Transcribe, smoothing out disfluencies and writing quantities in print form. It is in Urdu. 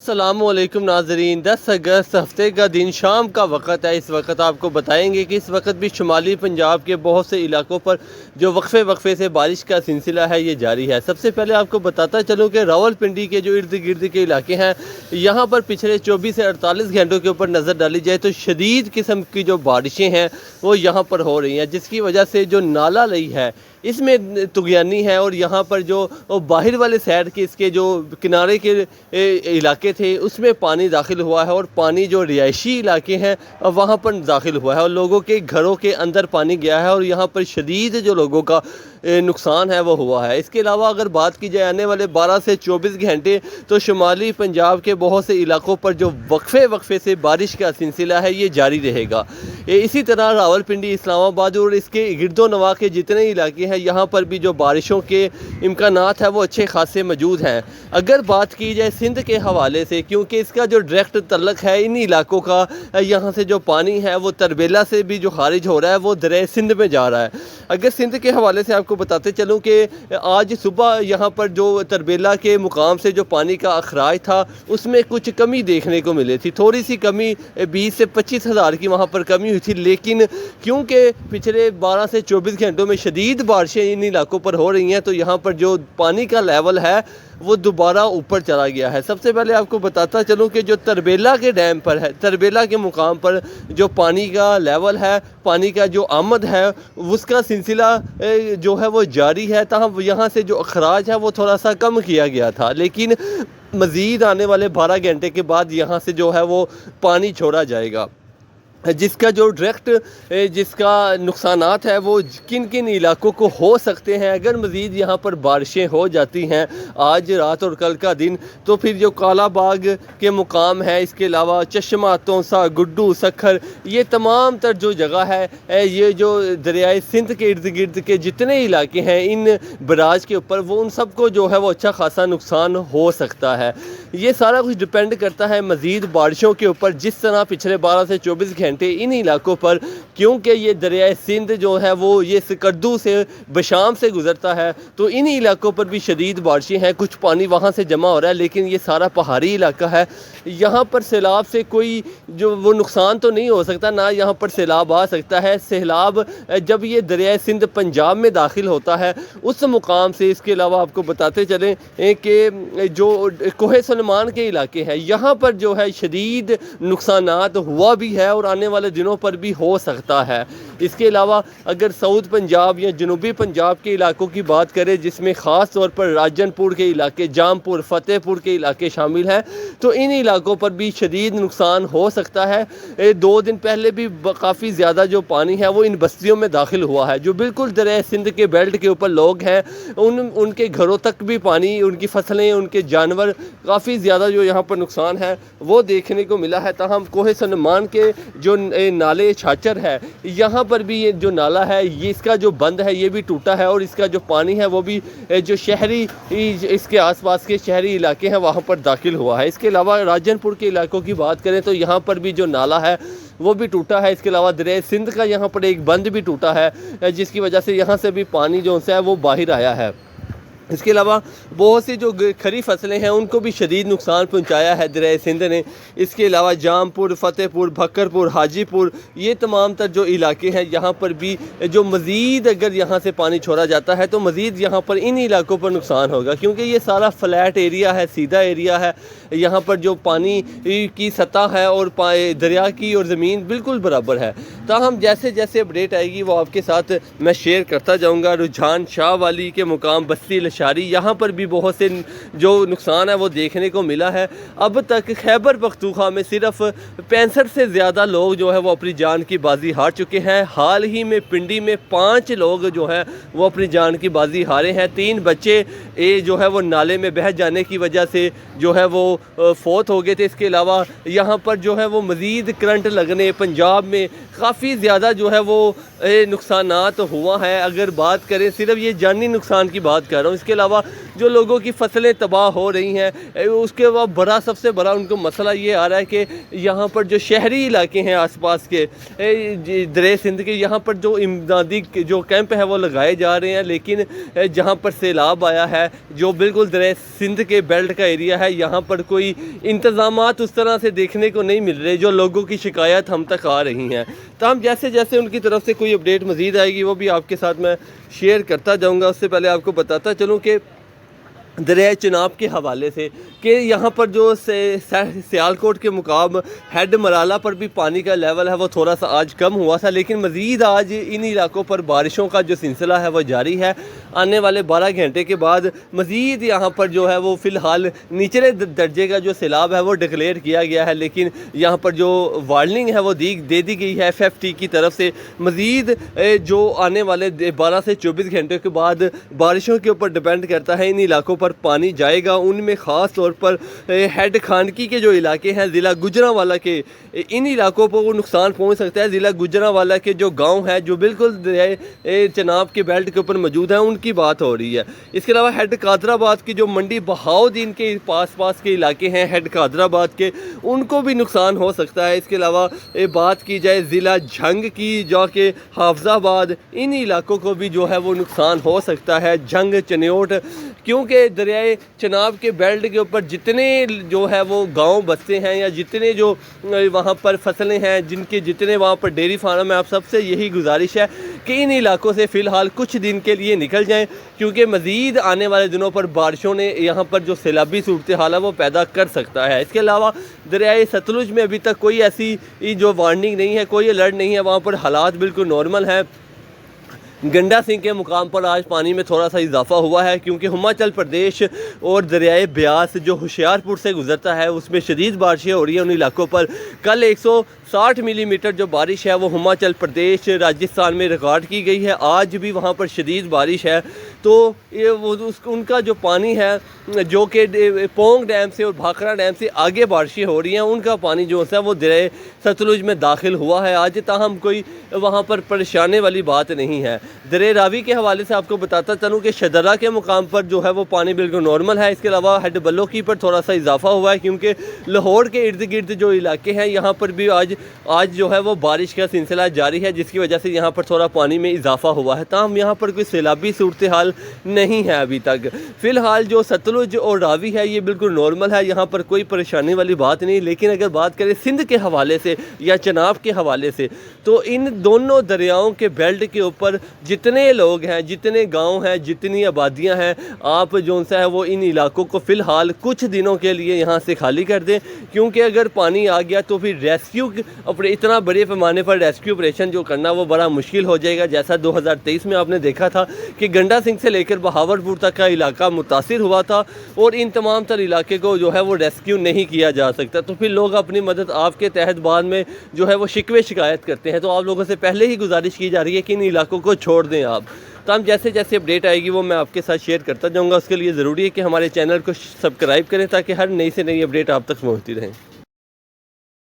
السلام علیکم ناظرین، 10 اگست ہفتے کا دن شام کا وقت ہے۔ اس وقت آپ کو بتائیں گے کہ اس وقت بھی شمالی پنجاب کے بہت سے علاقوں پر جو وقفے سے بارش کا سلسلہ ہے یہ جاری ہے۔ سب سے پہلے آپ کو بتاتا چلوں کہ راولپنڈی کے جو ارد گرد کے علاقے ہیں یہاں پر پچھلے 24 سے 48 گھنٹوں کے اوپر نظر ڈالی جائے تو شدید قسم کی جو بارشیں ہیں وہ یہاں پر ہو رہی ہیں، جس کی وجہ سے جو نالا لئی ہے اس میں طغیانی ہے، اور یہاں پر جو باہر والے سائڈ کے اس کے جو کنارے کے علاقے تھے اس میں پانی داخل ہوا ہے، اور پانی جو رہائشی علاقے ہیں وہاں پر داخل ہوا ہے اور لوگوں کے گھروں کے اندر پانی گیا ہے، اور یہاں پر شدید جو لوگوں کا نقصان ہے وہ ہوا ہے۔ اس کے علاوہ اگر بات کی جائے آنے والے 12 سے 24 گھنٹے تو شمالی پنجاب کے بہت سے علاقوں پر جو وقفے سے بارش کا سلسلہ ہے یہ جاری رہے گا۔ اسی طرح راولپنڈی، اسلام آباد اور اس کے گرد و نواح کے جتنے علاقے ہیں یہاں پر بھی جو بارشوں کے امکانات ہیں وہ اچھے خاصے موجود ہیں۔ اگر بات کی جائے سندھ کے حوالے سے، کیونکہ اس کا جو ڈائریکٹ تعلق ہے ان علاقوں کا، یہاں سے جو پانی ہے وہ تربیلا سے بھی جو خارج ہو رہا ہے وہ دریائے سندھ میں جا رہا ہے۔ اگر سندھ کے حوالے سے آپ کو بتاتے چلوں کہ آج صبح یہاں پر جو تربیلا کے مقام سے جو پانی کا اخراج تھا اس میں کچھ کمی دیکھنے کو ملی تھی، تھوڑی سی کمی، 20 سے 25 ہزار کی وہاں پر کمی ہوئی تھی، لیکن کیونکہ پچھلے 12 سے 24 گھنٹوں میں شدید بارشیں ان علاقوں پر ہو رہی ہیں تو یہاں پر جو پانی کا لیول ہے وہ دوبارہ اوپر چلا گیا ہے۔ سب سے پہلے آپ کو بتاتا چلوں کہ جو تربیلا کے ڈیم پر ہے، تربیلا کے مقام پر جو پانی کا لیول ہے، پانی کا جو آمد ہے اس کا سلسلہ جو ہے وہ جاری ہے، تاہم یہاں سے جو اخراج ہے وہ تھوڑا سا کم کیا گیا تھا، لیکن مزید آنے والے 12 گھنٹے کے بعد یہاں سے جو ہے وہ پانی چھوڑا جائے گا، جس کا جو ڈائریکٹ جس کا نقصانات ہے وہ کن علاقوں کو ہو سکتے ہیں۔ اگر مزید یہاں پر بارشیں ہو جاتی ہیں آج رات اور کل کا دن تو پھر جو کالا باغ کے مقام ہے، اس کے علاوہ چشمہ، تونسا، گڈو، سکھر، یہ تمام تر جو جگہ ہے، یہ جو دریائے سندھ کے ارد گرد کے جتنے علاقے ہیں ان براج کے اوپر، وہ ان سب کو جو ہے وہ اچھا خاصا نقصان ہو سکتا ہے۔ یہ سارا کچھ ڈپینڈ کرتا ہے مزید بارشوں کے اوپر، جس طرح پچھلے 12 سے 24 گھنٹے ان علاقوں پر، کیونکہ یہ دریائے سندھ جو ہے وہ یہ سکردو سے بشام سے گزرتا ہے تو ان علاقوں پر بھی شدید بارشیں ہیں، کچھ پانی وہاں سے جمع ہو رہا ہے، لیکن یہ سارا پہاڑی علاقہ ہے، یہاں پر سیلاب سے کوئی جو وہ نقصان تو نہیں ہو سکتا، نہ یہاں پر سیلاب آ سکتا ہے۔ سیلاب جب یہ دریائے سندھ پنجاب میں داخل ہوتا ہے اس مقام سے، اس کے علاوہ آپ کو بتاتے چلیں کہ جو کوہ سلیمان کے علاقے ہیں یہاں پر جو ہے شدید نقصانات ہوا بھی ہے اور آنے والے دنوں پر بھی ہو سکتا ہے۔ اس کے علاوہ اگر ساؤتھ پنجاب یا جنوبی پنجاب کے علاقوں کی بات کریں، جس میں خاص طور پر راجن پور کے علاقے، جام پور، فتح پور کے علاقے شامل ہیں، تو ان علاقوں پر بھی شدید نقصان ہو سکتا ہے۔ 2 دن پہلے بھی کافی زیادہ جو پانی ہے وہ ان بستیوں میں داخل ہوا ہے، جو بالکل دریائے سندھ کے بیلٹ کے اوپر لوگ ہیں، ان کے گھروں تک بھی پانی، ان کی فصلیں، ان کے جانور، کافی زیادہ جو یہاں پر نقصان ہے وہ دیکھنے کو ملا ہے۔ تاہم کوہ سلیمان کے جو نالے چھاچر ہے یہاں پر بھی یہ جو نالا ہے یہ اس کا جو بند ہے یہ بھی ٹوٹا ہے، اور اس کا جو پانی ہے وہ بھی جو شہری اس کے آس پاس کے شہری علاقے ہیں وہاں پر داخل ہوا ہے۔ اس کے علاوہ راجن پور کے علاقوں کی بات کریں تو یہاں پر بھی جو نالا ہے وہ بھی ٹوٹا ہے۔ اس کے علاوہ دریائے سندھ کا یہاں پر ایک بند بھی ٹوٹا ہے، جس کی وجہ سے یہاں سے بھی پانی جو ہے وہ باہر آیا ہے۔ اس کے علاوہ بہت سی جو کھری فصلیں ہیں ان کو بھی شدید نقصان پہنچایا ہے دریائے سندھ نے۔ اس کے علاوہ جام پور، فتح پور، بھکر پور، حاجی پور، یہ تمام تر جو علاقے ہیں یہاں پر بھی جو مزید اگر یہاں سے پانی چھوڑا جاتا ہے تو مزید یہاں پر ان علاقوں پر نقصان ہوگا، کیونکہ یہ سارا فلیٹ ایریا ہے، سیدھا ایریا ہے، یہاں پر جو پانی کی سطح ہے اور دریا کی اور زمین بالکل برابر ہے۔ تاہم جیسے جیسے اپڈیٹ آئے گی وہ آپ کے ساتھ میں شیئر کرتا جاؤں گا۔ رجحان شاہ والی کے مقام بستی لشاری، یہاں پر بھی بہت سے جو نقصان ہے وہ دیکھنے کو ملا ہے۔ اب تک خیبر پختونخوا میں صرف 65 سے زیادہ لوگ جو ہے وہ اپنی جان کی بازی ہار چکے ہیں۔ حال ہی میں پنڈی میں 5 لوگ جو ہیں وہ اپنی جان کی بازی ہارے ہیں۔ 3 بچے جو ہے وہ نالے میں بہہ جانے کی وجہ سے جو ہے وہ فوت ہو گئے تھے۔ اس کے علاوہ یہاں پر جو ہے وہ مزید کرنٹ لگنے، پنجاب میں کافی زیادہ جو ہے وہ نقصانات ہوا ہے۔ اگر بات کریں صرف یہ جانی نقصان کی بات کر رہا ہوں، اس کے علاوہ جو لوگوں کی فصلیں تباہ ہو رہی ہیں، اس کے بعد سب سے بڑا ان کو مسئلہ یہ آ رہا ہے کہ یہاں پر جو شہری علاقے ہیں آس پاس کے دریا سندھ کے، یہاں پر جو امدادی جو کیمپ ہے وہ لگائے جا رہے ہیں، لیکن جہاں پر سیلاب آیا ہے جو بالکل دریا سندھ کے بیلٹ کا ایریا ہے، یہاں پر کوئی انتظامات اس طرح سے دیکھنے کو نہیں مل رہے جو لوگوں کی شکایت ہم تک آ رہی ہیں۔ تاہم جیسے جیسے ان کی طرف سے کوئی اپڈیٹ مزید آئے گی وہ بھی آپ کے ساتھ میں شیئر کرتا جاؤں گا۔ اس سے پہلے آپ کو بتاتا چلوں کہ دریائے چناب کے حوالے سے کہ یہاں پر جو سیالکوٹ کے مقام ہیڈ مرالہ پر بھی پانی کا لیول ہے وہ تھوڑا سا آج کم ہوا تھا، لیکن مزید آج ان علاقوں پر بارشوں کا جو سلسلہ ہے وہ جاری ہے۔ آنے والے 12 گھنٹے کے بعد مزید یہاں پر جو ہے وہ فی الحال نچلے درجے کا جو سیلاب ہے وہ ڈکلیئر کیا گیا ہے، لیکن یہاں پر جو وارننگ ہے وہ دے دی گئی ہے FFT کی طرف سے۔ مزید جو آنے والے 12 سے 24 گھنٹے کے بعد بارشوں کے اوپر ڈیپینڈ کرتا ہے ان علاقوں پر پانی جائے گا۔ ان میں خاص طور پر ہیڈ خانکی کے جو علاقے ہیں ضلع گجرانوالہ کے، ان علاقوں پر وہ نقصان پہنچ سکتا ہے۔ ضلع گجرانوالہ کے جو گاؤں ہیں جو بالکل دریائے چناب کے بیلٹ کے اوپر موجود ہیں ان کی بات ہو رہی ہے۔ اس کے علاوہ ہیڈ قادرآباد کی جو منڈی بہاؤدین کے پاس کے علاقے ہیں ہیڈ قادرآباد کے، ان کو بھی نقصان ہو سکتا ہے۔ اس کے علاوہ بات کی جائے ضلع جھنگ کی جو کہ حافظ آباد، ان علاقوں کو بھی جو ہے وہ نقصان ہو سکتا ہے، جھنگ چنیوٹ، کیونکہ دریائے چناب کے بیلٹ کے اوپر جتنے جو ہے وہ گاؤں بستے ہیں یا جتنے جو وہاں پر فصلیں ہیں، جن کے جتنے وہاں پر ڈیری فارم ہیں، آپ سب سے یہی گزارش ہے کہ ان علاقوں سے فی الحال کچھ دن کے لیے نکل جائیں، کیونکہ مزید آنے والے دنوں پر بارشوں نے یہاں پر جو سیلابی صورتحال ہے وہ پیدا کر سکتا ہے۔ اس کے علاوہ دریائے ستلج میں ابھی تک کوئی ایسی جو وارننگ نہیں ہے، کوئی الرٹ نہیں ہے، وہاں پر حالات بالکل نارمل ہیں۔ گنڈا سنگھ کے مقام پر آج پانی میں تھوڑا سا اضافہ ہوا ہے، کیونکہ ہماچل پردیش اور دریائے بیاس جو ہوشیارپور سے گزرتا ہے اس میں شدید بارشیں ہو رہی ہیں ان علاقوں پر۔ کل 160 ملی میٹر جو بارش ہے وہ ہماچل پردیش راجستھان میں ریکارڈ کی گئی ہے، آج بھی وہاں پر شدید بارش ہے۔ تو ان کا جو پانی ہے جو کہ پونگ ڈیم سے اور بھاکرا ڈیم سے آگے بارشیں ہو رہی ہیں، ان کا پانی جو ہے وہ دریائے ستلج میں داخل ہوا ہے آج، تاہم کوئی وہاں پر پریشانی والی بات نہیں ہے۔ دریا راوی کے حوالے سے آپ کو بتاتا چلوں کہ شدرہ کے مقام پر جو ہے وہ پانی بالکل نارمل ہے۔ اس کے علاوہ ہیڈ بلوکی پر تھوڑا سا اضافہ ہوا ہے، کیونکہ لاہور کے ارد گرد جو علاقے ہیں یہاں پر بھی آج جو ہے وہ بارش کا سلسلہ جاری ہے، جس کی وجہ سے یہاں پر تھوڑا پانی میں اضافہ ہوا ہے، تاہم یہاں پر کوئی سیلابی صورتحال نہیں ہے ابھی تک۔ فی الحال جو ستلج اور راوی ہے یہ بالکل نارمل ہے، یہاں پر کوئی پریشانی والی بات نہیں۔ لیکن اگر بات کریں سندھ کے حوالے سے یا چناب کے حوالے سے، تو ان دونوں دریاؤں کے بیلٹ کے اوپر جتنے لوگ ہیں، جتنے گاؤں ہیں، جتنی آبادیاں ہیں، آپ جو ہے وہ ان علاقوں کو فی الحال کچھ دنوں کے لیے یہاں سے خالی کر دیں، کیونکہ اگر پانی آ گیا تو پھر ریسکیو اپنے اتنا بڑے پیمانے پر ریسکیو آپریشن جو کرنا وہ بڑا مشکل ہو جائے گا۔ جیسا 2023 میں آپ نے دیکھا تھا کہ گنڈا سنگھ سے لے کر بہاولپور تک کا علاقہ متاثر ہوا تھا اور ان تمام تر علاقے کو جو ہے وہ ریسکیو نہیں کیا جا سکتا، تو پھر لوگ اپنی مدد آپ کے تحت بعد میں جو ہے وہ شکایت کرتے ہیں۔ تو آپ لوگوں سے پہلے ہی گزارش کی جا رہی ہے کہ ان علاقوں کو چھوڑ دیں آپ۔ تو ہم جیسے جیسے اپڈیٹ آئے گی وہ میں آپ کے ساتھ شیئر کرتا جاؤں گا۔ اس کے لیے ضروری ہے کہ ہمارے چینل کو سبسکرائب کریں تاکہ ہر نئی سے نئی اپڈیٹ آپ تک پہنچتی رہیں۔